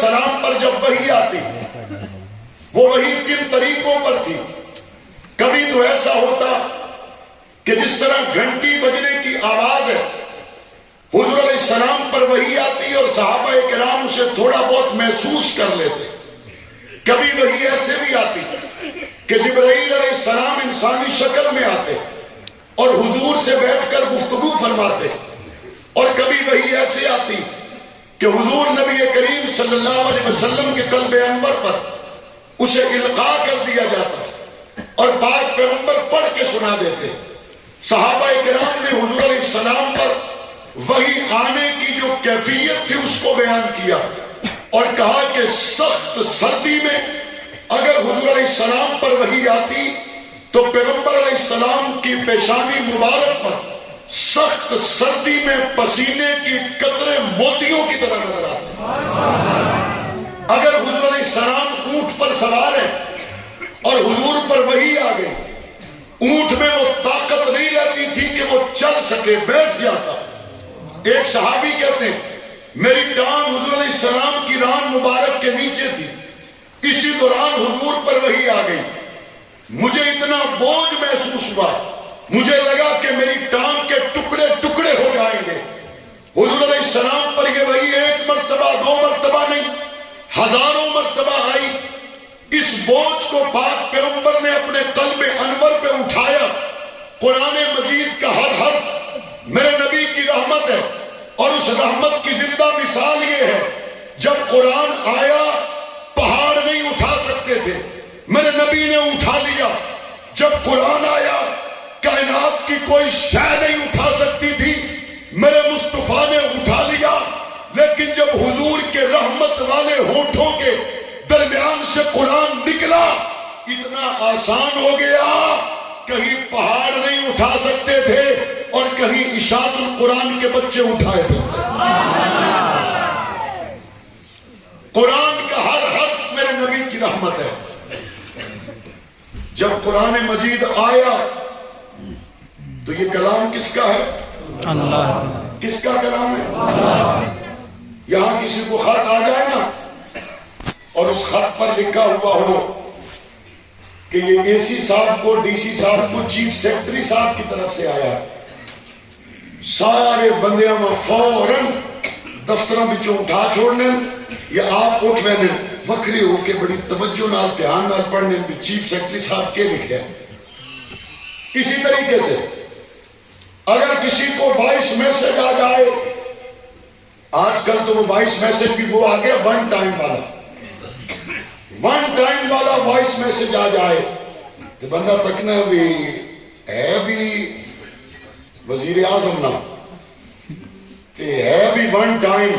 السلام پر جب وحی آتی وہ وحی کن طریقوں پر تھی؟ کبھی تو ایسا ہوتا کہ جس طرح گھنٹی بجنے کی آواز ہے حضور علیہ السلام پر وحی آتی اور صحابہ کرام اسے تھوڑا بہت محسوس کر لیتے. کبھی وحی ایسے بھی آتی کہ جبرائیل علیہ السلام انسانی شکل میں آتے اور حضور سے بیٹھ کر گفتگو فرماتے. اور کبھی وحی ایسے آتی کہ حضور نبی کریم صلی اللہ علیہ وسلم کے قلب انور پر اسے القاء کر دیا جاتا اور پاک پیغمبر پڑھ کے سنا دیتے. صحابہ کرام نے حضور علیہ السلام پر وحی آنے کی جو کیفیت تھی اس کو بیان کیا اور کہا کہ سخت سردی میں اگر حضور علیہ السلام پر وحی آتی تو پیغمبر علیہ السلام کی پیشانی مبارک پر سخت سردی میں پسینے کی قطرے موتیوں کی طرح نظر آتے. اگر حضور علیہ السلام اونٹ پر سوار ہے اور حضور پر وحی آ گئی, اونٹ میں وہ طاقت نہیں رہتی تھی کہ وہ چل سکے, بیٹھ جاتا. ایک صحابی کہتے ہیں میری ٹانگ حضور علیہ السلام کی ران مبارک کے نیچے تھی, اسی دوران حضور پر وحی آ گئی, مجھے اتنا بوجھ محسوس ہوا, مجھے لگا کہ میری ٹانگ کے ٹکڑے ٹکڑے ہو جائیں گے. حضور علیہ السلام پر یہ وحی ایک مرتبہ دو مرتبہ نہیں ہزاروں مرتبہ آئی. اس بوجھ کو پاک پیغمبر نے اپنے قلب انور پہ اٹھایا. قرآن مجید کا ہر حرف میرے نبی کی رحمت ہے اور اس رحمت کی زندہ مثال یہ ہے جب قرآن آیا پہاڑ نہیں اٹھا سکتے تھے, میرے نبی نے اٹھا لیا. جب قرآن آیا کائنات کی کوئی شے نہیں اٹھا سکتی تھی, میرے مصطفیٰ نے اٹھا لیا. لیکن جب حضور کے رحمت والے ہونٹوں کے درمیان سے قرآن نکلا اتنا آسان ہو گیا, کہیں پہاڑ نہیں اٹھا سکتے تھے اور کہیں اشاعت القرآن کے بچے اٹھائے تھے. قرآن کا ہر حرف میرے نبی کی رحمت ہے. جب قرآن مجید آیا تو یہ کلام کس کا ہے؟ اللہ. کس کا کلام ہے؟ یہاں کسی کو خط آ جائے نا اور اس خط پر لکھا ہوا ہو کہ یہ اے سی صاحب کو, ڈی سی صاحب کو, چیف سیکرٹری صاحب کی طرف سے آیا, سارے بندیاں میں فوراً دفتروں بچوں اٹھا چھوڑنے یا آپ اٹھ لینے وکری ہو کے بڑی توجہ نال دھیان نال پڑھنے بھی چیف سیکرٹری صاحب کے لکھے. اسی طریقے سے اگر کسی کو وائس میسج آ جائے, آج کل تو وہ وائس میسج بھی وہ آ گیا ون ٹائم والا وائس میسج آ جائے تو بندہ تکنا بھی ہے بھی وزیر اعظم نہ تے ہے بھی ون ٹائم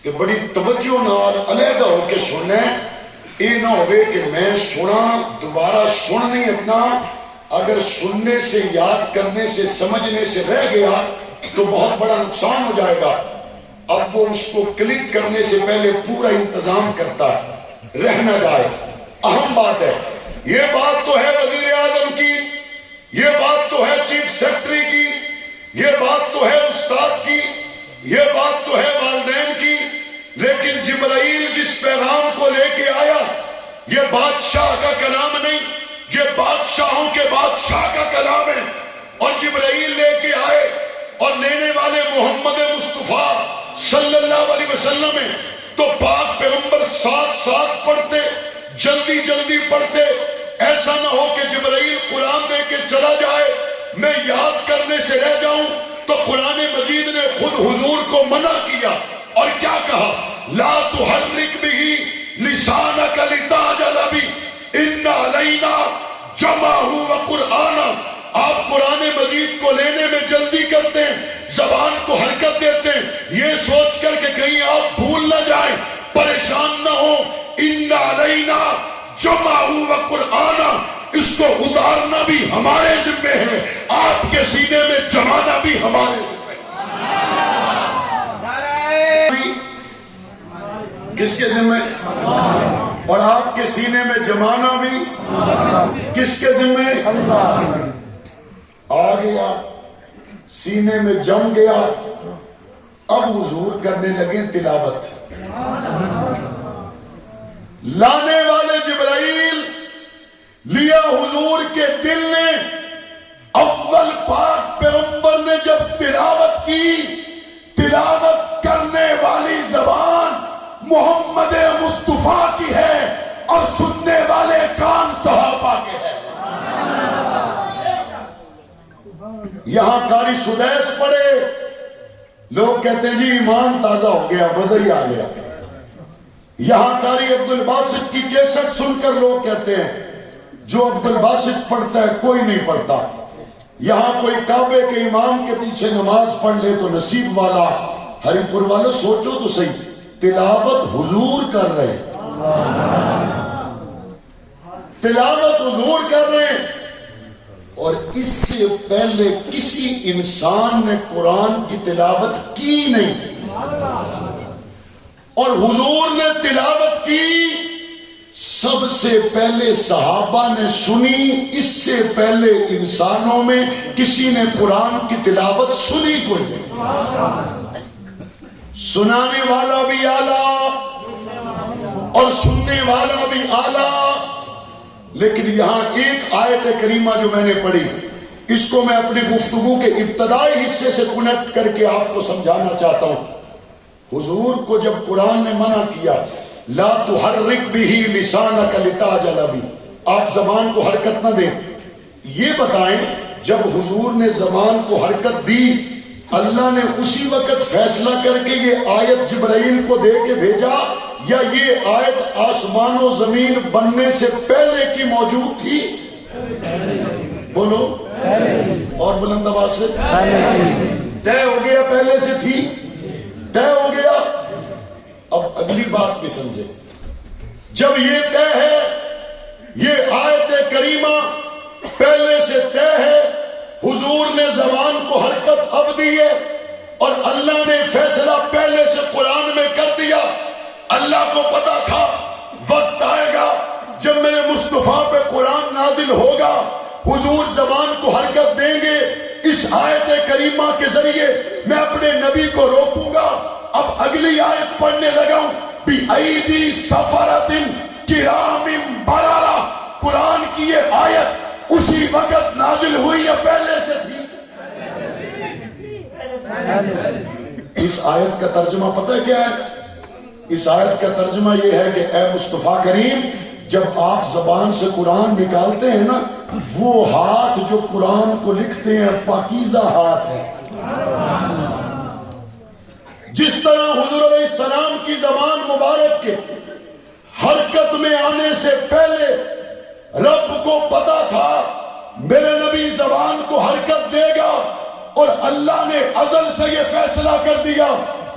تے بڑی توجہ نال علیحدہ ہو کے سننا. یہ نہ ہوئے کہ میں سنا دوبارہ سن نہیں اپنا, اگر سننے سے یاد کرنے سے سمجھنے سے رہ گیا تو بہت بڑا نقصان ہو جائے گا. اب وہ اس کو کلک کرنے سے پہلے پورا انتظام کرتا ہے, رہ نہ جائے. اہم بات ہے, یہ بات تو ہے وزیر اعظم کی, یہ بات تو ہے چیف سیکرٹری کی, یہ بات تو ہے استاد کی, یہ بات تو ہے والدین کی, لیکن جبرائیل جس پیغام کو لے کے آیا یہ بادشاہ کا کلام نہیں, یہ بادشاہوں کے بادشاہ کا کلام ہے. اور جبرائیل لے کے آئے اور لینے والے محمد مصطفیٰ صلی اللہ علیہ وسلم ہیں تو پاک پیغمبر ساتھ ساتھ پڑھتے, جلدی جلدی پڑھتے. ایسا نہ ہو کہ جبرائیل قرآن دے کے چلا جائے, میں یاد کرنے سے رہ جاؤں. تو قرآن مجید نے خود حضور کو منع کیا اور کیا کہا, لا تحرک بہ لسانک لتعجل بہ ان علینا جمعہ وقرآنہ. آپ قرآن مجید کو لینے میں جلدی کرتے ہیں, زبان کو حرکت دیتے ہیں یہ سوچ کر کہ کہیں آپ بھول نہ جائیں, پریشان نہ ہو. ان علینا جمعہ وقرآنہ, اس کو اتارنا بھی ہمارے ذمہ ہے, آپ کے سینے میں جمانا بھی ہمارے ذمہ ہے. کس کے ذمہ؟ اور آپ کے سینے میں جمانا بھی کس کے ذمہ؟ آ گیا سینے میں جم گیا, اب حضور کرنے لگے تلاوت. لانے والے جبرائیل لیا حضور کے دل نے. اول پاک پیغمبر نے جب تلاوت کی، تلاوت کرنے والی زبان محمد مصطفیٰ کی ہے اور سننے والے کان صحابہ کے ہیں. یہاں قاری سدیس پڑھے، لوگ کہتے ہیں جی ایمان تازہ ہو گیا، مزہ ہی آ گیا. یہاں قاری عبد الباسط کی کیسٹ سن کر لوگ کہتے ہیں جو عبد الباسط پڑھتا ہے کوئی نہیں پڑھتا. یہاں کوئی کعبے کے امام کے پیچھے نماز پڑھ لے تو نصیب والا. ہری پور والوں سوچو تو صحیح، تلاوت حضور کر رہے، تلاوت حضور کر رہے ہیں. اور اس سے پہلے کسی انسان نے قرآن کی تلاوت کی نہیں، اور حضور نے تلاوت کی. سب سے پہلے صحابہ نے سنی، اس سے پہلے انسانوں میں کسی نے قرآن کی تلاوت سنی کوئی نہیں. سنانے والا بھی اعلیٰ اور سننے والا بھی اعلیٰ. لیکن یہاں ایک آیت کریمہ جو میں نے پڑھی، اس کو میں اپنی گفتگو کے ابتدائی حصے سے کنیکٹ کر کے آپ کو سمجھانا چاہتا ہوں. حضور کو جب قرآن نے منع کیا لا تحرک بہ لسانک لتعجل بہ، آپ زبان کو حرکت نہ دیں، یہ بتائیں جب حضور نے زبان کو حرکت دی، اللہ نے اسی وقت فیصلہ کر کے یہ آیت جبرائیل کو دے کے بھیجا، یا یہ آیت آسمان و زمین بننے سے پہلے کی موجود تھی؟ بولو اور بلند آواز سے. طے ہو گیا، پہلے سے تھی، طے ہو گیا. اب اگلی بات بھی سمجھے، جب یہ طے ہے، یہ آیت کریمہ پہلے سے طے ہے، حضور نے زبان کو حرکت اب دی ہے، اور اللہ نے فیصلہ پہلے سے قرآن میں کر دیا. اللہ کو پتا تھا وقت آئے گا جب میرے مصطفیٰ پہ قرآن نازل ہوگا، حضور زبان کو حرکت دیں گے. اس آیت کریمہ کے ذریعے میں اپنے نبی کو روکوں گا. اب اگلی آیت پڑھنے لگا ہوں، بِأَيْدِي سَفَرَةٍ كِرَامٍ بَرَرَةٍ. قرآن کی یہ آیت اسی وقت نازل ہوئی یا پہلے سے تھی؟ اس آیت کا ترجمہ پتہ ہے کیا ہے؟ اس آیت کا ترجمہ یہ ہے کہ اے مصطفیٰ کریم، جب آپ زبان سے قرآن نکالتے ہیں نا، وہ ہاتھ جو قرآن کو لکھتے ہیں پاکیزہ ہاتھ ہے. جس طرح حضور علیہ السلام کی زبان مبارک کے حرکت میں آنے سے پہلے رب کو پتا تھا میرے نبی زبان کو حرکت دے گا، اور اللہ نے ازل سے یہ فیصلہ کر دیا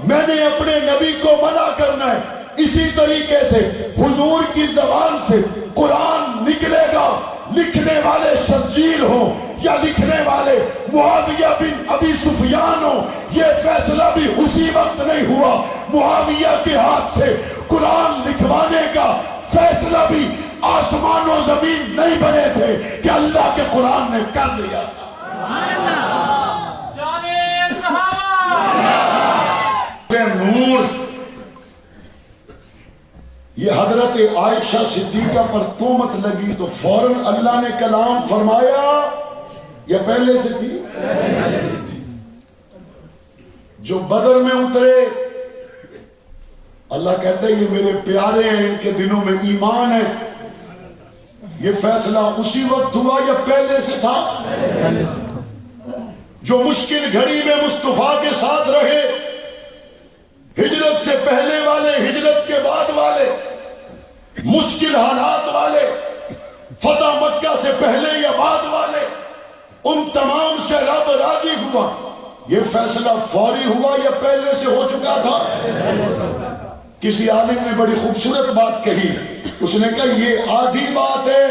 میں نے اپنے نبی کو منع کرنا ہے. اسی طریقے سے حضور کی زبان سے قرآن نکلے گا، لکھنے والے شرجیل ہوں یا لکھنے والے معاویہ بن ابی سفیان ہوں. یہ فیصلہ بھی اسی وقت نہیں ہوا، معاویہ کے ہاتھ سے قرآن لکھوانے کا فیصلہ بھی آسمان و زمین نہیں بنے تھے کہ اللہ کے قرآن نے کر لیا تھا. نور یہ حضرت عائشہ صدیقہ پر تہمت لگی تو فوراً اللہ نے کلام فرمایا یا پہلے سے تھی؟ جو بدر میں اترے اللہ کہتا ہے یہ میرے پیارے ہیں، ان کے دنوں میں ایمان ہے. یہ فیصلہ اسی وقت ہوا یا پہلے سے تھا؟ جو مشکل گھڑی میں مصطفیٰ کے ساتھ رہے، ہجرت سے پہلے والے، ہجرت کے بعد والے، مشکل حالات والے، فتح مکہ سے پہلے یا بعد والے، ان تمام سے رب راضی ہوا. یہ فیصلہ فوری ہوا یا پہلے سے ہو چکا تھا؟ کسی عالم نے بڑی خوبصورت بات کہی، اس نے کہا یہ آدھی بات ہے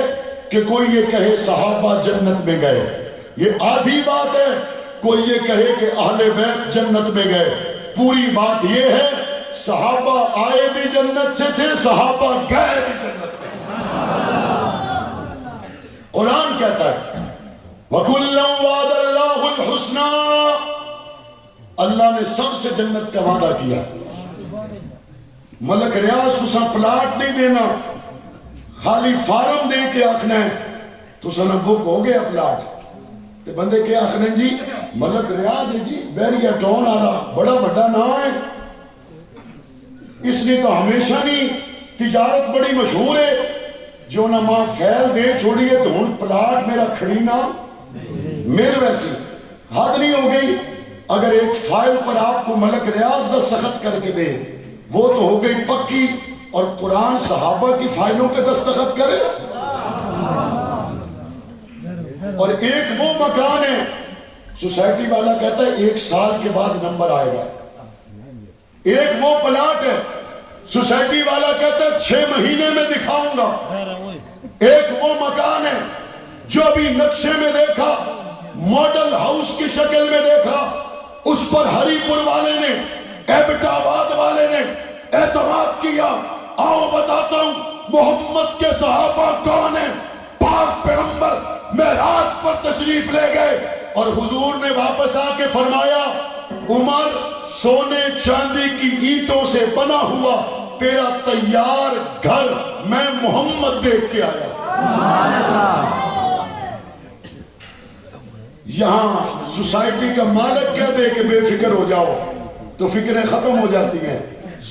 کہ کوئی یہ کہے صحابہ جنت میں گئے، یہ آدھی بات ہے کوئی یہ کہے کہ اہل بیت جنت میں گئے. پوری بات یہ ہے صحابہ آئے بھی جنت سے تھے، صحابہ گئے بھی جنت میں. قرآن کہتا ہے وَكُلًّا وَعَدَ اللَّهُ الْحُسْنَى، اللہ نے سب سے جنت کا وعدہ کیا. ملک ریاض تسا پلاٹ نہیں دینا, خالی فارم دے کے آخنا ہے تسا نہ بک ہو گیا پلاٹ. تے بندے کیا آخنے جی ملک ریاض ہے جی بیریا ٹاؤن والا بڑا بڑا نام ہے, اس نے تو ہمیشہ نہیں تجارت بڑی مشہور ہے, جو نہ ماں فیل دے چھوڑی ہے تو ہن پلاٹ میرا کھڑینا مل. ویسی حد نہیں ہو گئی؟ اگر ایک فائل پر آپ کو ملک ریاض دستخط کر کے دے وہ تو ہو گئی پکی, اور قرآن صحابہ کی فائلوں پہ دستخط کرے. اور ایک وہ مکان ہے سوسائٹی والا کہتا ہے 1 سال کے بعد نمبر آئے گا. ایک وہ پلاٹ ہے سوسائٹی والا کہتا ہے 6 مہینے میں دکھاؤں گا. ایک وہ مکان ہے جو ابھی نقشے میں دیکھا, ماڈل ہاؤس کی شکل میں دیکھا, اس پر ہری پور والے نے, ایبٹ آباد والے نے اعتماد کیا. آؤ بتاتا ہوں محمد کے صحابہ کون ہیں. پاک پیغمبر معراج پر تشریف لے گئے اور حضور نے واپس آ کے فرمایا عمر سونے چاندی کی اینٹوں سے بنا ہوا تیرا تیار گھر میں محمد دیکھ کے آیا. یہاں سوسائٹی کا مالک کہہ دے کہ بے فکر ہو جاؤ تو فکریں ختم ہو جاتی ہیں.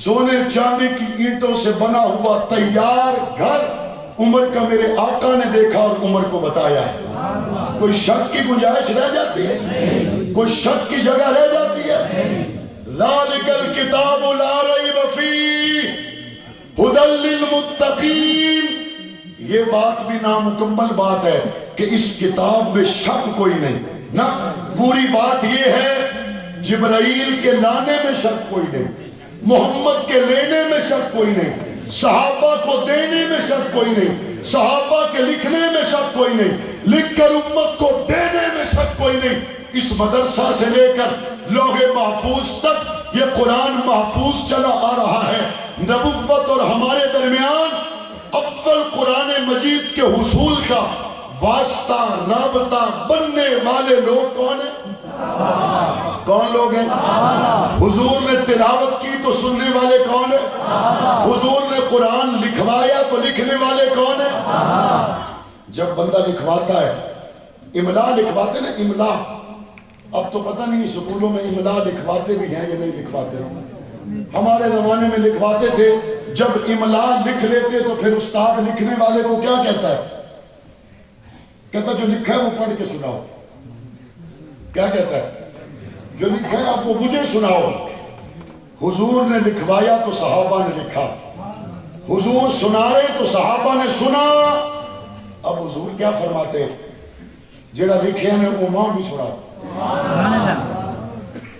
سونے چاندی کی اینٹوں سے بنا ہوا تیار گھر عمر کا میرے آقا نے دیکھا اور عمر کو بتایا. کوئی شک کی گنجائش رہ جاتی ہے؟ کوئی شک کی جگہ رہ جاتی ہے؟ ذالک الکتاب لا ریب فیہ ھدی للمتقین. یہ بات بھی نامکمل بات ہے کہ اس کتاب میں شک کوئی نہیں نا. پوری بات یہ ہے جبرائیل کے لانے میں شک کوئی نہیں, محمد کے لینے میں شک کوئی نہیں, صحابہ کو دینے میں شک کوئی نہیں, صحابہ کے لکھنے میں شک کوئی نہیں, لکھ کر امت کو دینے میں شک کوئی نہیں. اس مدرسہ سے لے کر لوح محفوظ تک یہ قرآن محفوظ چلا آ رہا ہے. نبوت اور ہمارے درمیان اول قرآن مجید کے حصول کا واسطہ رابطہ بننے والے لوگ کون ہیں؟ کون لوگ ہیں؟ حضور نے تلاوت کی تو سننے والے کون ہیں؟ حضور نے قرآن لکھوایا تو لکھنے والے کون ہیں؟ جب بندہ لکھواتا ہے, املا لکھواتے نا, املا. اب تو پتہ نہیں سکولوں میں املا لکھواتے بھی ہیں یا نہیں لکھواتے. ہمارے زمانے میں لکھواتے تھے. جب املا لکھ لیتے تو پھر استاد لکھنے والے کو کیا کہتا ہے؟ کہتا جو لکھا ہے وہ پڑھ کے سناؤ. کیا کہتا ہے؟ جو لکھا ہے آپ وہ مجھے سناؤ. حضور نے لکھوایا تو صحابہ نے لکھا, حضور سنائے تو صحابہ نے سنا. اب حضور کیا فرماتے ہیں؟ جڑا لکھے نے وہ ماں بھی سنا.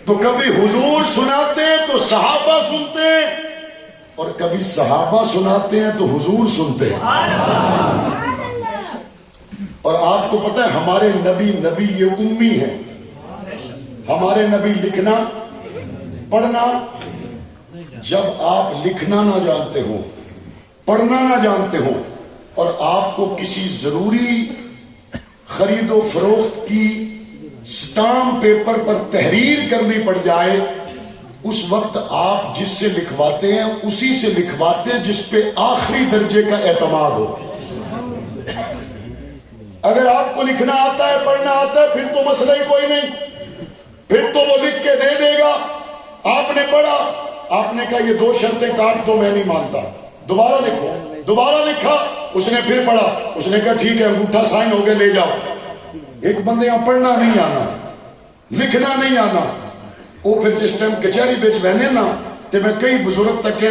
تو کبھی حضور سناتے ہیں تو صحابہ سنتے ہیں, اور کبھی صحابہ سناتے ہیں تو حضور سنتے ہیں. اور آپ کو پتہ ہے ہمارے نبی یہ امی ہیں. ہمارے نبی لکھنا پڑھنا, جب آپ لکھنا نہ جانتے ہو, پڑھنا نہ جانتے ہو, اور آپ کو کسی ضروری خرید و فروخت کی سٹامپ پیپر پر تحریر کرنی پڑ جائے, اس وقت آپ جس سے لکھواتے ہیں اسی سے لکھواتے ہیں جس پہ آخری درجے کا اعتماد ہو. اگر آپ کو لکھنا آتا ہے, پڑھنا آتا ہے, پھر تو مسئلہ ہی کوئی نہیں, پھر تو وہ لکھ کے دے دے گا. آپ نے پڑھا, آپ نے کہا یہ 2 شرطیں کاٹ دو, میں نہیں مانتا, دوبارہ لکھو. دوبارہ لکھا, اس نے پھر پڑھا, اس نے کہا ٹھیک ہے انگوٹھا سائن ہو گئے لے جاؤ. ایک بندے یہاں پڑھنا نہیں آنا, لکھنا نہیں آنا, وہ پھر جس ٹائم کچہری بیچ بہنے نا تے میں کئی بزرگ تک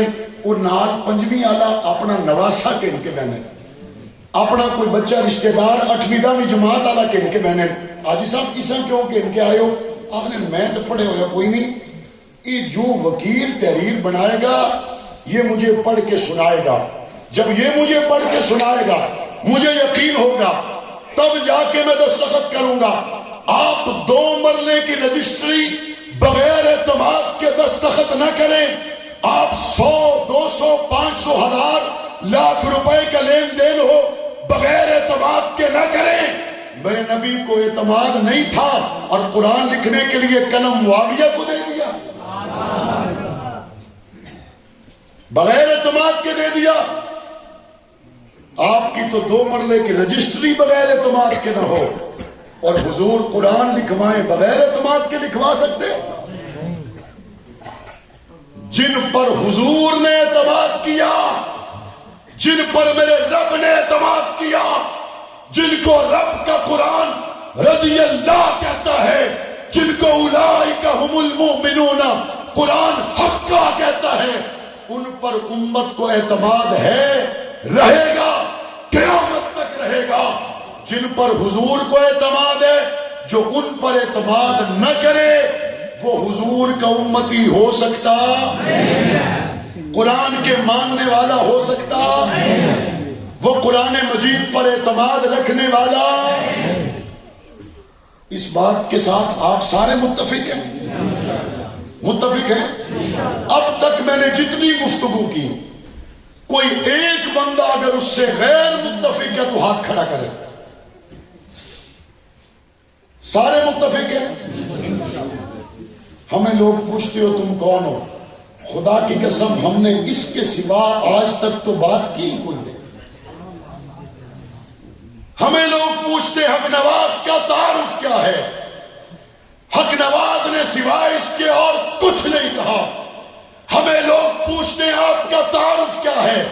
وہ نال 5ویں آلہ اپنا نواسا کے ان کے بہنے, اپنا کوئی بچہ رشتہ دار 8ویں 10ویں جماعت آلہ کے ان کے بہنے. حاجی صاحب کسا کیوں کہ ان کے آئے ہو؟ آپ نے میں تو پڑھے ہوئے کوئی نہیں, یہ جو وکیل تحریر بنائے گا یہ مجھے پڑھ کے سنائے گا. جب یہ مجھے پڑھ کے سنائے گا مجھے یقین ہوگا تب جا کے میں دستخط کروں گا. آپ 2 مرلے کی رجسٹری بغیر اعتماد کے دستخط نہ کریں. آپ 100 200 500 1000 لاکھ روپے کا لین دین ہو بغیر اعتماد کے نہ کریں. میرے نبی کو اعتماد نہیں تھا اور قرآن لکھنے کے لیے قلم معاویہ کو دے دیا. بغیر اعتماد کے دے دیا. آپ کی تو 2 مرلے کی رجسٹری بغیر اعتماد کے نہ ہو، اور حضور قرآن لکھوائیں بغیر اعتماد کے لکھوا سکتے؟ جن پر حضور نے اعتماد کیا، جن پر میرے رب نے اعتماد کیا، جن کو رب کا قرآن رضی اللہ کہتا ہے، جن کو اولئک ھم المؤمنون قرآن حقا کہتا ہے، ان پر امت کو اعتماد ہے، رہے گا، قیامت تک رہے گا. جن پر حضور کو اعتماد ہے، جو ان پر اعتماد نہ کرے وہ حضور کا امتی ہو سکتا، قرآن کے ماننے والا ہو سکتا، وہ قرآن مجید پر اعتماد رکھنے والا. اس بات کے ساتھ آپ سارے متفق ہیں؟ متفق ہیں؟ اب تک میں نے جتنی گفتگو کی، کوئی ایک بندہ اگر اس سے غیر متفق ہے تو ہاتھ کھڑا کرے. سارے متفق ہیں؟ ہمیں لوگ پوچھتے ہو تم کون ہو؟ خدا کی قسم ہم نے اس کے سوا آج تک تو بات کی کوئی نہیں. ہمیں لوگ پوچھتے حق نواز کا تعارف کیا ہے؟ حق نواز نے سوائے اس کے اور کچھ نہیں کہا. ہمیں لوگ پوچھتے ہیں آپ کا تعارف کیا ہے؟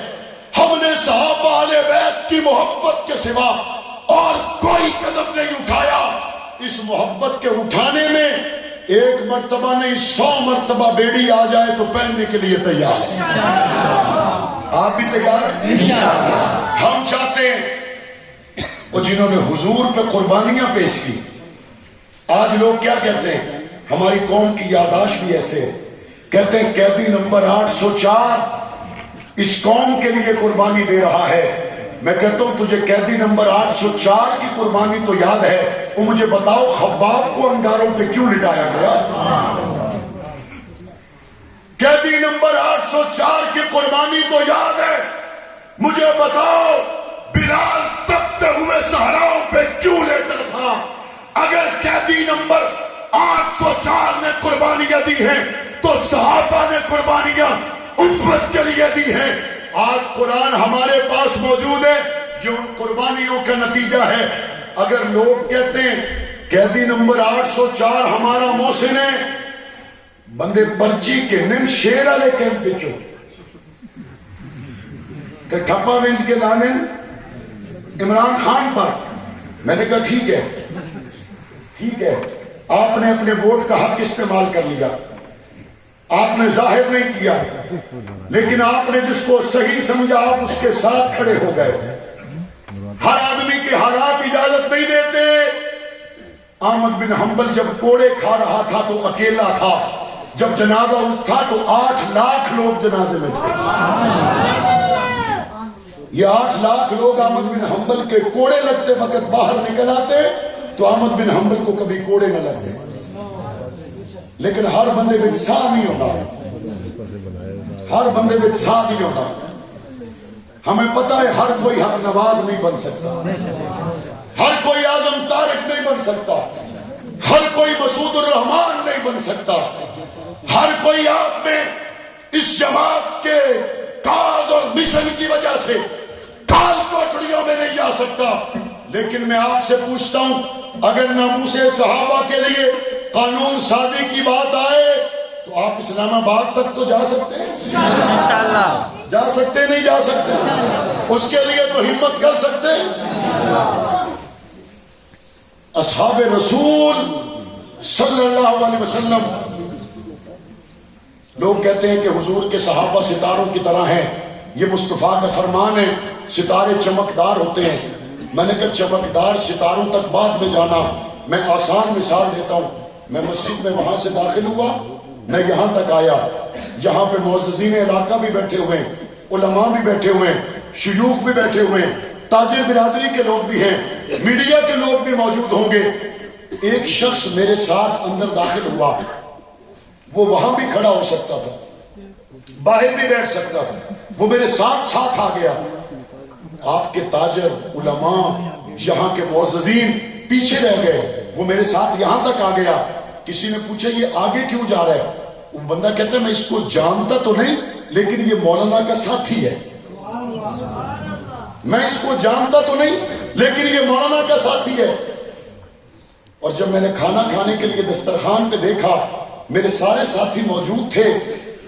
ہم نے صحابہ اہل بیت کی محبت کے سوا اور کوئی قدم نہیں اٹھایا. اس محبت کے اٹھانے میں 1 مرتبہ نہیں 100 مرتبہ بیڑی آ جائے تو پہننے کے لیے تیار ہے. آپ بھی تیار ہیں؟ ہم چاہتے ہیں وہ جنہوں نے حضور پہ قربانیاں پیش کی. آج لوگ کیا کہتے ہیں؟ ہماری قوم کی یادداشت بھی ایسے ہے، کہتے ہیں قیدی نمبر 804 اس قوم کے لیے قربانی دے رہا ہے. میں کہتا ہوں تجھے قیدی نمبر 804 کی قربانی تو یاد ہے، وہ مجھے بتاؤ خباب کو انگاروں پہ کیوں لٹایا گیا؟ قیدی نمبر 804 کی قربانی تو یاد ہے، مجھے بتاؤ بلال تپتے ہوئے صحراؤں پہ کیوں لیٹا تھا؟ اگر قیدی نمبر 804 نے قربانیاں دی ہیں تو صحابہ نے قربانیاں امت کے لیے دی ہیں. آج قرآن ہمارے پاس موجود ہے، یہ ان قربانیوں کا نتیجہ ہے. اگر لوگ کہتے ہیں قیدی نمبر 804 ہمارا محسن ہے، بندے پرچی کے نن شیر والے کیمپ پچھو کہ ٹھپا ونج کے لانے عمران خان پر. میں نے کہا ٹھیک ہے ٹھیک ہے، آپ نے اپنے ووٹ کا حق استعمال کر لیا، آپ نے ظاہر نہیں کیا، لیکن آپ نے جس کو صحیح سمجھا آپ اس کے ساتھ کھڑے ہو گئے. ہر آدمی کے حالات اجازت نہیں دیتے. احمد بن حنبل جب کوڑے کھا رہا تھا تو اکیلا تھا، جب جنازہ اٹھا تو 8 لاکھ لوگ جنازے میں تھے. یہ 8 لاکھ لوگ احمد بن حنبل کے کوڑے لگتے وقت باہر نکل آتے تو احمد بن حنبل کو کبھی کوڑے نہ لگتے. لیکن ہر بندے میں سا نہیں ہوتا، ہر بندے میں سا نہیں ہوتا. ہمیں پتہ ہے ہر کوئی حق نواز نہیں بن سکتا، ہر کوئی اعظم طارق نہیں بن سکتا، ہر کوئی مسعود الرحمان نہیں بن سکتا، ہر کوئی آپ میں اس جماعت کے کاز اور مشن کی وجہ سے کال کوٹڑیوں میں نہیں جا سکتا. لیکن میں آپ سے پوچھتا ہوں، اگر ناموس صحابہ کے لیے قانون سازی کی بات آئے تو آپ اسلام آباد تک تو جا سکتے ہیں؟ انشاءاللہ جا سکتے نہیں جا سکتے؟ اس کے لیے تو ہمت کر سکتے ہیں. اصحاب رسول صلی اللہ علیہ وسلم، لوگ کہتے ہیں کہ حضور کے صحابہ ستاروں کی طرح ہیں، یہ مصطفیٰ کا فرمان ہے ستارے چمکدار ہوتے ہیں. میں نے کہا چمکدار ستاروں تک بعد میں جانا. میں آسان مثال دیتا ہوں. میں مسجد میں وہاں سے داخل ہوا، میں یہاں تک آیا، یہاں پہ معززین علاقہ بھی بیٹھے ہوئے ہیں، علماء بھی بیٹھے ہوئے ہیں، شیوخ بھی بیٹھے ہوئے ہیں، تاجر برادری کے لوگ بھی ہیں، میڈیا کے لوگ بھی موجود ہوں گے. ایک شخص میرے ساتھ اندر داخل ہوا، وہ وہاں بھی کھڑا ہو سکتا تھا، باہر بھی بیٹھ سکتا تھا، وہ میرے ساتھ آ گیا. آپ کے تاجر علماء یہاں کے معززین پیچھے رہ گئے، وہ میرے ساتھ یہاں تک آ گیا. کسی نے پوچھا یہ آگے کیوں جا رہا ہے؟ وہ بندہ کہتا ہے میں اس کو جانتا تو نہیں لیکن یہ مولانا کا ساتھی ہے، میں اس کو جانتا تو نہیں لیکن یہ مولانا کا ساتھی ہے۔ اور جب میں نے کھانا کھانے کے لیے دسترخوان پہ دیکھا، میرے سارے ساتھی موجود تھے،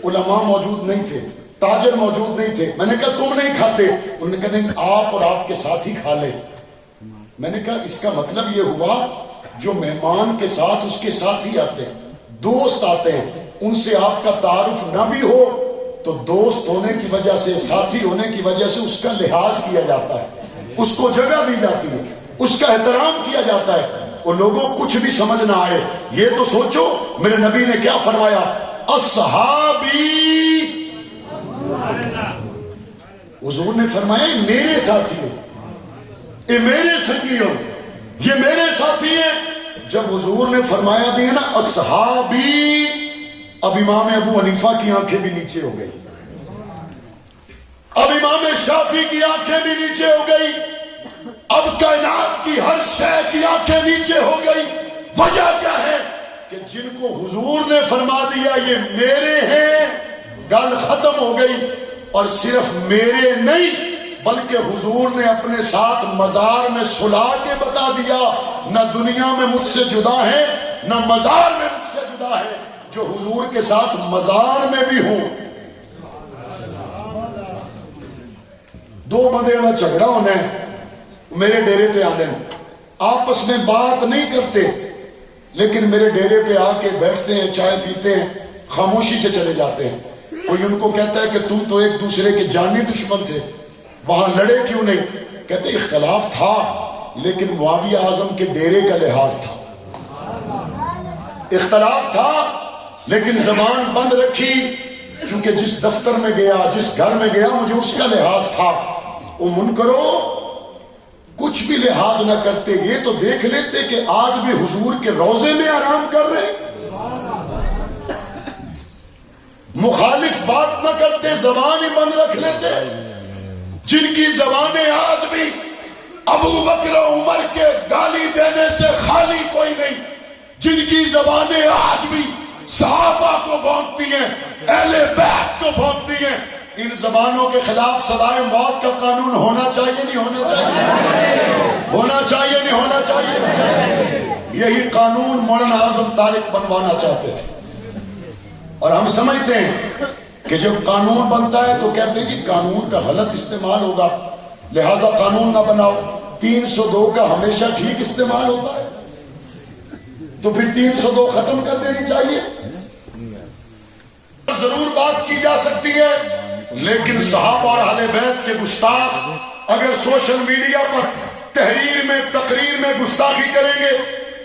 علماء موجود نہیں تھے، تاجر موجود نہیں تھے۔ میں نے کہا تم نہیں کھاتے؟ انہوں نے کہا نہیں، آپ اور آپ کے ساتھی کھا لے۔ میں نے کہا اس کا مطلب یہ ہوا جو مہمان کے ساتھ اس کے ساتھی آتے ہیں، دوست آتے ہیں، ان سے آپ کا تعارف نہ بھی ہو تو دوست ہونے کی وجہ سے، ساتھی ہونے کی وجہ سے اس کا لحاظ کیا جاتا ہے، اس کو جگہ دی جاتی ہے، اس کا احترام کیا جاتا ہے۔ اور لوگوں کچھ بھی سمجھ نہ آئے، یہ تو سوچو میرے نبی نے کیا فرمایا، اصحابی، حضور نے فرمایا یہ میرے ساتھی ہو، یہ میرے سنگی ہو، یہ میرے ساتھی ہیں۔ جب حضور نے فرمایا دیا نا اصحابی، اب امام ابو حنیفہ کی آنکھیں بھی نیچے ہو گئی، اب امام شافعی کی آنکھیں بھی نیچے ہو گئی، اب کائنات کی ہر شے کی آنکھیں نیچے ہو گئی۔ وجہ کیا ہے کہ جن کو حضور نے فرما دیا یہ میرے ہیں، گل ختم ہو گئی۔ اور صرف میرے نہیں بلکہ حضور نے اپنے ساتھ مزار میں سلا کے بتا دیا، نہ دنیا میں مجھ سے جدا ہے نہ مزار میں مجھ سے جدا ہے، جو حضور کے ساتھ مزار میں بھی ہوں۔ دو بندے کا جھگڑا ہونا ہے، میرے ڈیرے پہ آنے، آپس میں بات نہیں کرتے لیکن میرے ڈیرے پہ آ کے بیٹھتے ہیں، چائے پیتے ہیں، خاموشی سے چلے جاتے ہیں۔ کوئی ان کو کہتا ہے کہ تم تو ایک دوسرے کے جانی دشمن تھے، وہاں لڑے کیوں نہیں؟ کہتے اختلاف تھا لیکن معاویہ اعظم کے ڈیرے کا لحاظ تھا، اختلاف تھا لیکن زبان بند رکھی، چونکہ جس دفتر میں گیا، جس گھر میں گیا، مجھے اس کا لحاظ تھا۔ وہ منکرو کچھ بھی لحاظ نہ کرتے، یہ تو دیکھ لیتے کہ آج بھی حضور کے روضے میں آرام کر رہے، مخالف بات نہ کرتے، زبان ہی بند رکھ لیتے۔ جن کی زبانیں آج بھی ابو بکر و عمر کے گالی دینے سے خالی کوئی نہیں، جن کی زبانیں آج بھی صحابہ کو بھونکتی ہیں، اہل بیت کو بھونکتی ہیں، ان زبانوں کے خلاف سزائے موت کا قانون ہونا چاہیے نہیں ہونا چاہیے؟ ہونا چاہیے نہیں ہونا چاہیے؟ یہی قانون مولانا اعظم طارق بنوانا چاہتے تھے۔ اور ہم سمجھتے ہیں کہ جب قانون بنتا ہے تو کہتے ہیں جی قانون کا غلط استعمال ہوگا لہذا قانون نہ بناؤ۔ 302 کا ہمیشہ ٹھیک استعمال ہوتا ہے تو پھر 302 ختم کر دینی چاہیے۔ ضرور بات کی جا سکتی ہے لیکن صحابہ اور اہل بیت کے گستاخ اگر سوشل میڈیا پر تحریر میں، تقریر میں گستاخی کریں گے،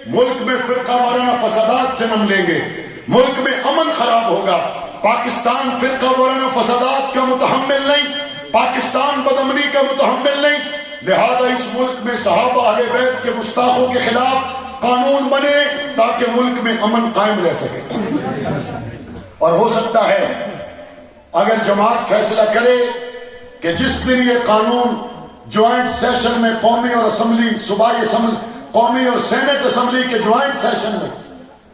ملک میں فرقہ وارانہ فسادات جنم لیں گے، ملک میں امن خراب ہوگا۔ پاکستان فرقہ وارانہ فسادات کا متحمل نہیں، پاکستان بدامنی کا متحمل نہیں، لہذا اس ملک میں صحابہ اہل بیت کے گستاخوں کے خلاف قانون بنے تاکہ ملک میں امن قائم رہ سکے۔ اور ہو سکتا ہے اگر جماعت فیصلہ کرے کہ جس دن یہ قانون جوائنٹ سیشن میں، قومی اور اسمبلی، صوبائی اسمبلی، قومی اور سینٹ اسمبلی کے جوائنٹ سیشن میں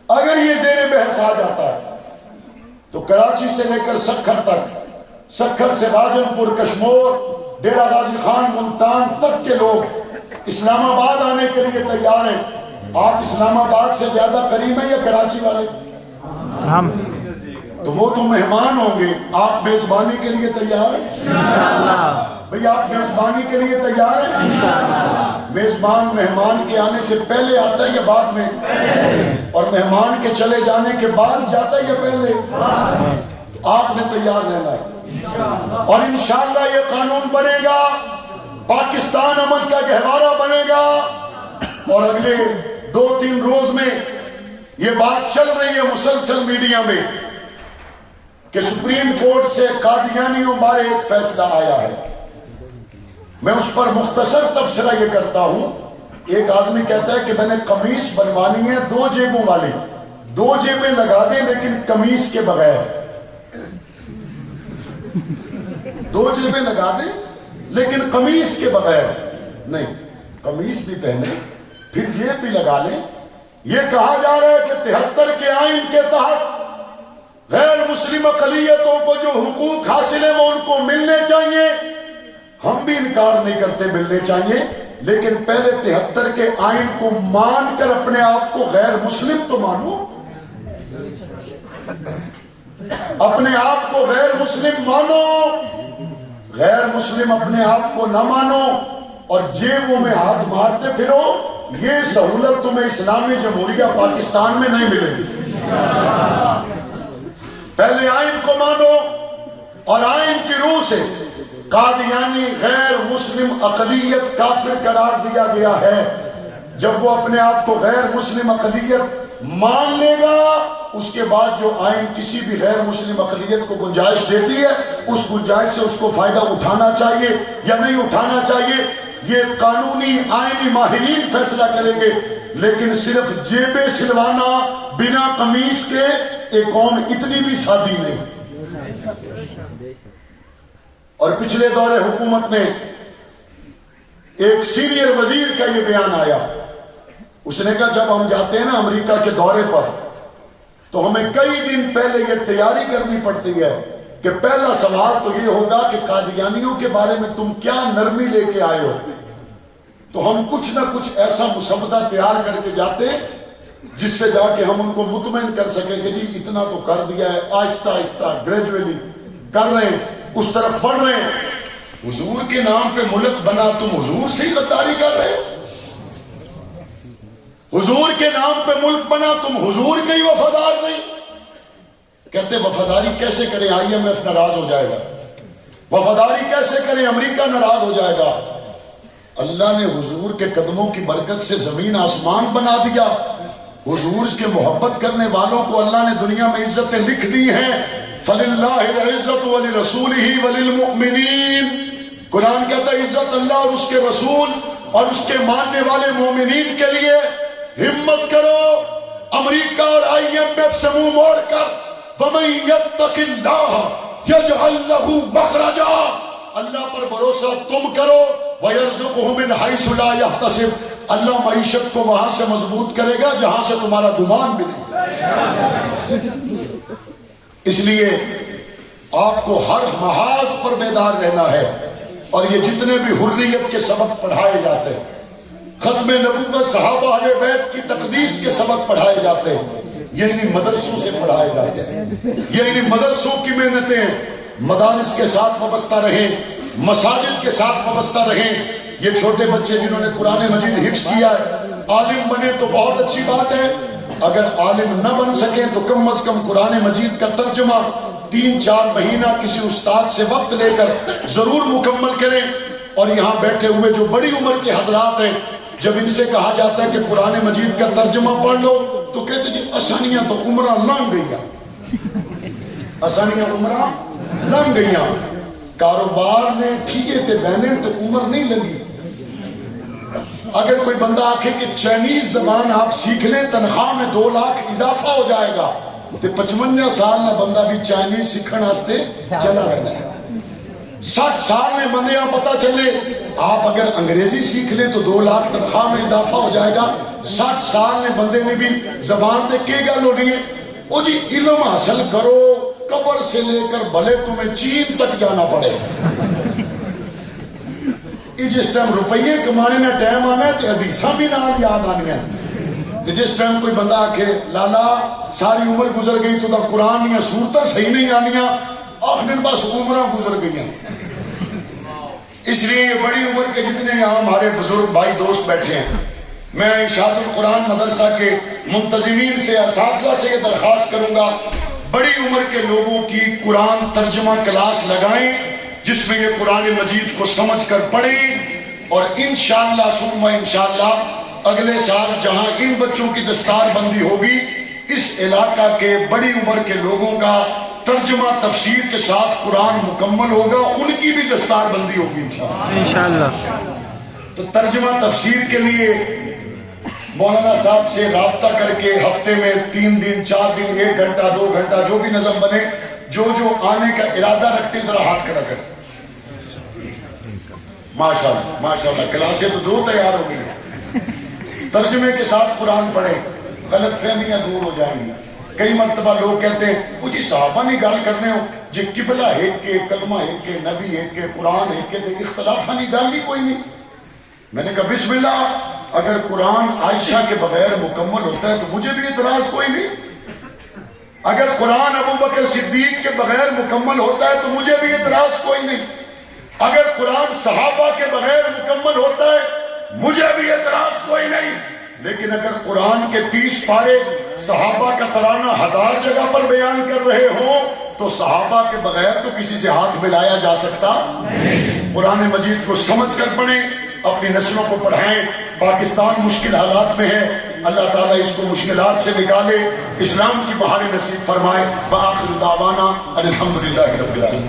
اگر یہ زیر بحث آ جاتا ہے تو کراچی سے لے کر سکھر تک، سکھر سے راجن پور، کشمور، ڈیرہ غازی خان، ملتان تک کے لوگ اسلام آباد آنے کے لیے تیار ہیں۔ آپ اسلام آباد سے زیادہ قریب ہیں یا کراچی والے؟ ہم تو وہ تو مہمان ہوں گے، آپ میزبانی کے لیے تیار ہیں؟ بھئی آپ میزبانی کے لیے تیار ہیں؟ میزبان مہمان کے آنے سے پہلے آتا ہے یا بعد میں؟ اور مہمان کے چلے جانے کے بعد جاتا ہے یا پہلے؟ آپ نے تیار رہنا ہے اور انشاءاللہ یہ قانون بنے گا، پاکستان امن کا گہوارہ بنے گا۔ اور اگلے 2-3 روز میں یہ بات چل رہی ہے مسلسل میڈیا میں کہ سپریم کورٹ سے قادیانیوں بارے ایک فیصلہ آیا ہے۔ میں اس پر مختصر تبصرہ یہ کرتا ہوں۔ ایک آدمی کہتا ہے کہ میں نے قمیص بنوانی ہے 2 جیبوں والی، 2 جیبیں لگا دیں لیکن قمیص کے بغیر، 2 جیبیں لگا دیں لیکن قمیص کے بغیر نہیں، قمیص بھی پہنے پھر جیب بھی لگا لیں۔ یہ کہا جا رہا ہے کہ 73 کے آئین کے تحت غیر مسلم اقلیتوں کو جو حقوق حاصل ہیں وہ ان کو ملنے چاہیے، ہم بھی انکار نہیں کرتے ملنے چاہیے، لیکن پہلے 73 کے آئین کو مان کر اپنے آپ کو غیر مسلم تو مانو، اپنے آپ کو غیر مسلم مانو، غیر مسلم اپنے آپ کو نہ مانو اور جیبوں میں ہاتھ مارتے پھرو، یہ سہولت تمہیں اسلامی جمہوریہ پاکستان میں نہیں ملے گی۔ پہلے آئین کو مانو، اور آئین کی روح سے قادیانی غیر مسلم اقلیت کافر قرار دیا گیا ہے۔ جب وہ اپنے آپ کو غیر مسلم اقلیت مان لے گا، اس کے بعد جو آئین کسی بھی غیر مسلم اقلیت کو گنجائش دیتی ہے، اس گنجائش سے اس کو فائدہ اٹھانا چاہیے یا نہیں اٹھانا چاہیے، یہ قانونی آئینی ماہرین فیصلہ کریں گے، لیکن صرف جیبیں سلوانا بنا قمیص کے ایک قوم اتنی بھی سادی نہیں۔ اور پچھلے دور حکومت میں ایک سینئر وزیر کا یہ بیان آیا، اس نے کہا جب ہم جاتے ہیں نا امریکہ کے دورے پر تو ہمیں کئی دن پہلے یہ تیاری کرنی پڑتی ہے کہ پہلا سوال تو یہ ہوگا کہ قادیانیوں کے بارے میں تم کیا نرمی لے کے آئے ہو، تو ہم کچھ نہ کچھ ایسا مسودہ تیار کر کے جاتے جس سے جا کے ہم ان کو مطمئن کر سکیں کہ جی اتنا تو کر دیا ہے، آہستہ آہستہ گریجولی کر رہے ہیں، اس طرف بڑھ رہے ہیں۔ حضور کے نام پہ ملک بنا، تم حضور سے ہی غداری کر رہے ہو، حضور کے نام پہ ملک بنا، تم حضور کے ہی وفادار نہیں۔ کہتے وفاداری کیسے کریں، آئی ایم ایف ناراض ہو جائے گا، وفاداری کیسے کریں، امریکہ ناراض ہو جائے گا۔ اللہ نے حضور کے قدموں کی برکت سے زمین آسمان بنا دیا، حضور کے محبت کرنے والوں کو اللہ نے دنیا میں عزتیں لکھ دی ہیں۔ فَلِلَّهِ الْعِزَّةُ وَلِرَسُولِهِ وَلِلْمُؤْمِنِينَ، قرآن کہتا ہے عزت اللہ اور اس کے رسول اور اس کے ماننے والے مومنین کے لیے۔ ہمت کرو، امریکہ اور آئی ایم ایف سے منہ موڑ کر وَمَن يَتَّقِ اللَّهَ يَجْعَلْ لَهُ مَخْرَجًا، اللہ پر بھروسہ تم کرو، وَيَرْزُقْهُ مِنْ حَيْثُ لَا يَحْتَسِبُ، اللہ معیشت کو وہاں سے مضبوط کرے گا جہاں سے تمہارا گمان بھی نہیں۔ اس لیے آپ کو ہر محاذ پر بیدار رہنا ہے، اور یہ جتنے بھی حریت کے سبق پڑھائے جاتے ہیں، ختم نبوت، صحابہ اہل بیت کی تقدیس کے سبق پڑھائے جاتے ہیں، یہ انہی مدرسوں سے پڑھائے جاتے ہیں، یہ انہی مدرسوں کی محنتیں، مدارس کے ساتھ وابستہ رہیں، مساجد کے ساتھ وابستہ رہیں۔ یہ چھوٹے بچے جنہوں نے قرآن مجید حفظ کیا ہے، عالم بنے تو بہت اچھی بات ہے، اگر عالم نہ بن سکیں تو کم از کم قرآن مجید کا ترجمہ 3-4 مہینہ کسی استاد سے وقت لے کر ضرور مکمل کریں۔ اور یہاں بیٹھے ہوئے جو بڑی عمر کے حضرات ہیں، جب ان سے کہا جاتا ہے کہ قرآن مجید کا ترجمہ پڑھ لو تو کہتے جی آسانیاں تو عمرہ لنگ گئیاں، آسانیاں عمرہ لنگ گئیاں، کاروبار نے ٹھیکے تے بہنے تو عمر نہیں لگی۔ اگر کوئی بندہ آکھے کہ چائنیز زبان آپ سیکھ لیں تنخواہ میں 2 لاکھ اضافہ ہو جائے گا، تو 55 سال نہ بندہ بھی چائنیز سیکھن واسطے چلا رہنا ہے۔ 60 سال میں بندے آپ پتا چلے آپ اگر انگریزی سیکھ لیں تو 2 لاکھ تنخواہ میں اضافہ ہو جائے گا، 60 سال میں بندے نے بھی زبان تے کے گل ہونی ہے، او جی علم حاصل کرو، قبر سے لے کر بھلے تمہیں چین تک جانا پڑے۔ جس ٹائم روپیے کمانے نہ ٹائم آنا ہے تو حدیثاں بھی نال یاد آنی ہے۔ جس ٹائم کوئی بندہ آکھے لالا ساری عمر گزر گئی تو دا قرآن یا سورتیں صحیح نہیں آنیاں، آخر بس عمرہ گزر گئی۔ اس لیے یہ بڑی عمر کے جتنے یہاں ہمارے بزرگ بھائی دوست بیٹھے ہیں، میں اشاعت القرآن مدرسہ کے منتظمین سے، اساتذہ سے یہ درخواست کروں گا، بڑی عمر کے لوگوں کی قرآن ترجمہ کلاس لگائیں جس میں یہ قرآن مجید کو سمجھ کر پڑھیں، اور انشاءاللہ ثم انشاءاللہ اگلے سال جہاں ان بچوں کی دستار بندی ہوگی، اس علاقہ کے بڑی عمر کے لوگوں کا ترجمہ تفسیر کے ساتھ قرآن مکمل ہوگا، ان کی بھی دستار بندی ہوگی انشاءاللہ۔ تو ترجمہ تفسیر کے لیے مولانا صاحب سے رابطہ کر کے ہفتے میں 3 دن 4 دن 1 گھنٹہ 2 گھنٹہ جو بھی نظم بنے، جو آنے کا ارادہ رکھتے ذرا ہاتھ کھڑا کریں۔ ماشاءاللہ ماشاءاللہ، کلاسیں تو 2 تیار ہو گئی، ترجمے کے ساتھ قرآن پڑھیں، غلط فہمیاں دور ہو جائیں گی۔ کئی مرتبہ لوگ کہتے ہیں وہ جی صحابہ نہیں گل کرنے ہو جی قبلہ ایک کے کلمہ ایک کے نبی ایک کے قرآن ایک کے اختلاف نہیں گل ہی کوئی نہیں. میں نے کہا بسم اللہ، اگر قرآن عائشہ کے بغیر مکمل ہوتا ہے تو مجھے بھی اعتراض کوئی نہیں. اگر قرآن ابو بکر صدیق کے بغیر مکمل ہوتا ہے تو مجھے بھی اعتراض کوئی نہیں. اگر قرآن صحابہ کے بغیر مکمل ہوتا ہے مجھے بھی اعتراض کوئی نہیں. لیکن اگر قرآن کے 30 پارے صحابہ کا ترانہ 1000 جگہ پر بیان کر رہے ہوں تو صحابہ کے بغیر تو کسی سے ہاتھ ملایا جا سکتا نہیں. قرآن مجید کو سمجھ کر پڑھیں، اپنی نسلوں کو پڑھائیں. پاکستان مشکل حالات میں ہے، اللہ تعالیٰ اس کو مشکلات سے نکالے، اسلام کی بہار نصیب فرمائے. وآخر دعوانا ان الحمدللہ رب العالمین.